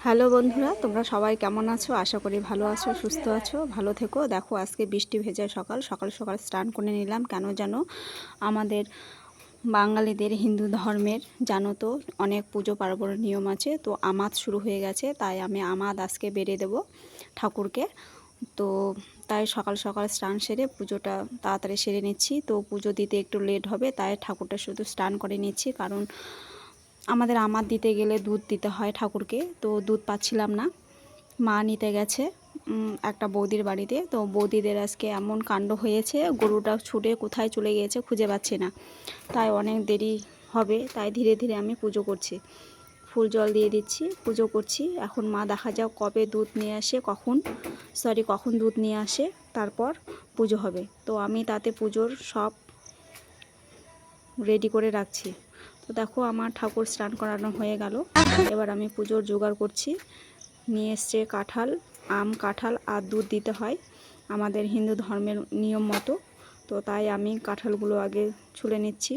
Hello বন্ধুরা, তোমরা সবাই কেমন আছো? আশা করি ভালো আছো, সুস্থ আছো, ভালো থেকো। দেখো আজকে বৃষ্টি ভেজা সকাল সকাল সকাল স্নান করে নিলাম। কেন জানো? আমাদের বাঙালিদের হিন্দু ধর্মের জানো তো অনেক পুজো পার্বণের নিয়ম আছে। তো আমাদ শুরু হয়ে গেছে, তাই আমি আমাদ আজকে বেড়ে দেব ঠাকুরকে। তো তাই সকাল সকাল স্নান সেরে পুজোটা তাড়াতাড়ি সেরে নিচ্ছি। তো পুজো দিতে একটু লেট হবে, তাই ঠাকুরটা শুধু স্নান করে নিচ্ছি। কারণ আমাদের আমাদ দিতে গেলে দুধ দিতে হয় ঠাকুরকে, তো দুধ পাচ্ছিলাম না। মা নিতে গেছে একটা বৌদির বাড়িতে। তো বৌদিদের আজকে এমন কাণ্ড হয়েছে, গরুটা ছুটে কোথায় চলে গিয়েছে খুঁজে পাচ্ছি না। তাই অনেক দেরি হবে, তাই ধীরে ধীরে আমি পুজো করছি। ফুল জল দিয়ে দিচ্ছি, পুজো করছি। এখন মা দেখা যাক কবে দুধ নিয়ে আসে, কখন দুধ নিয়ে আসে, তারপর পুজো হবে। তো আমি তাতে পুজোর সব রেডি করে রাখছি। তো দেখো আমার ঠাকুর স্নান করানো হয়ে গেল। এবার আমি পুজোর জোগাড় করছি। নিয়ে এসছে কাঁঠাল, আম, কাঁঠাল আর দুধ দিতে হয় আমাদের হিন্দু ধর্মের নিয়ম মতো। তো তাই আমি কাঁঠালগুলো আগে ছুলে নিচ্ছি।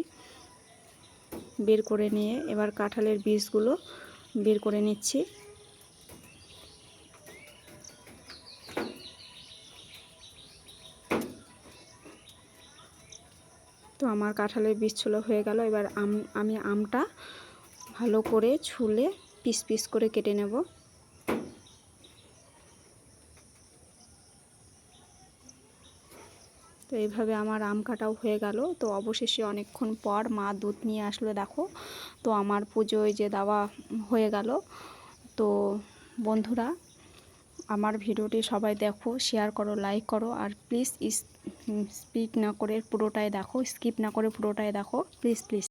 বের করে নিয়ে এবার কাঁঠালের বীজগুলো বের করে নিচ্ছি। তো আমার কাঁঠালের বীজ ছোলা হয়ে গেল। এবার আমি আমটা ভালো করে ছুলে পিস পিস করে কেটে নেব। তো এইভাবে আমার আম কাটাও হয়ে গেল। তো অবশেষে অনেকক্ষণ পর মা দুধ নিয়ে আসলো দেখো। তো আমার পুজোয় যে দেওয়া হয়ে গেল। তো বন্ধুরা, আমার ভিডিওটি সবাই দেখো, শেয়ার করো, লাইক করো, আর প্লিজ স্কিপ না করে পুরোটাই দেখো, প্লিজ প্লিজ।